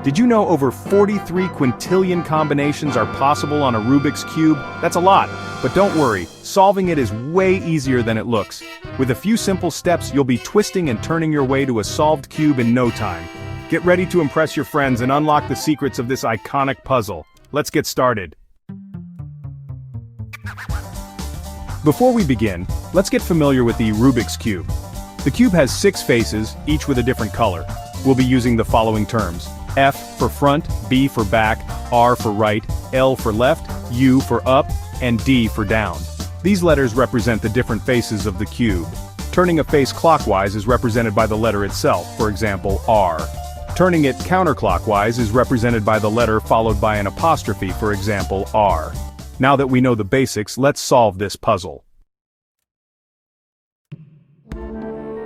Did you know over 43 quintillion combinations are possible on a Rubik's Cube? That's a lot, but don't worry, solving it is way easier than it looks. With a few simple steps, you'll be twisting and turning your way to a solved cube in no time. Get ready to impress your friends and unlock the secrets of this iconic puzzle. Let's get started. Before we begin, let's get familiar with the Rubik's Cube. The cube has 6 faces, each with a different color. We'll be using the following terms: F for front, B for back, R for right, L for left, U for up, and D for down. These letters represent the different faces of the cube. Turning a face clockwise is represented by the letter itself, for example, R. Turning it counterclockwise is represented by the letter followed by an apostrophe, for example, R. Now that we know the basics, let's solve this puzzle.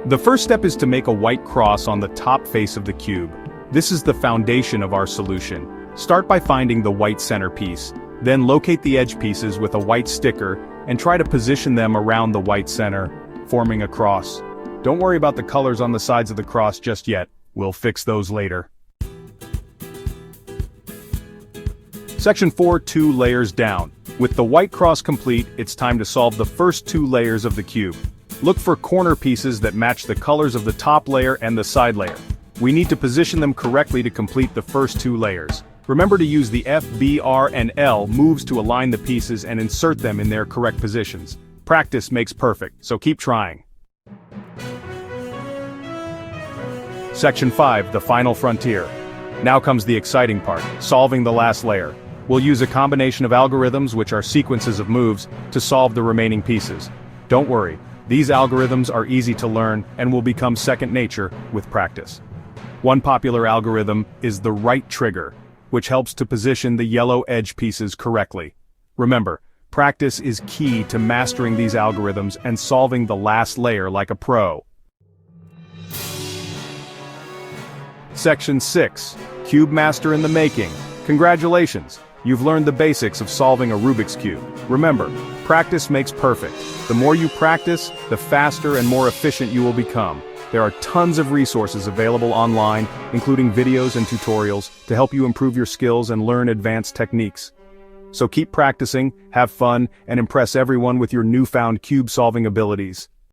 The first step is to make a white cross on the top face of the cube. This is the foundation of our solution. Start by finding the white centerpiece, then locate the edge pieces with a white sticker and try to position them around the white center, forming a cross. Don't worry about the colors on the sides of the cross just yet. We'll fix those later. Section 4, 2 layers down. With the white cross complete, it's time to solve the first 2 layers of the cube. Look for corner pieces that match the colors of the top layer and the side layer. We need to position them correctly to complete the first 2 layers. Remember to use the F, B, R, and L moves to align the pieces and insert them in their correct positions. Practice makes perfect, so keep trying. Section 5, the final frontier. Now comes the exciting part, solving the last layer. We'll use a combination of algorithms, which are sequences of moves, to solve the remaining pieces. Don't worry, these algorithms are easy to learn and will become second nature with practice. One popular algorithm is the right trigger, which helps to position the yellow edge pieces correctly. Remember, practice is key to mastering these algorithms and solving the last layer like a pro. Section 6, Cube Master in the Making. Congratulations! You've learned the basics of solving a Rubik's Cube. Remember, practice makes perfect. The more you practice, the faster and more efficient you will become. There are tons of resources available online, including videos and tutorials, to help you improve your skills and learn advanced techniques. So keep practicing, have fun, and impress everyone with your newfound cube-solving abilities.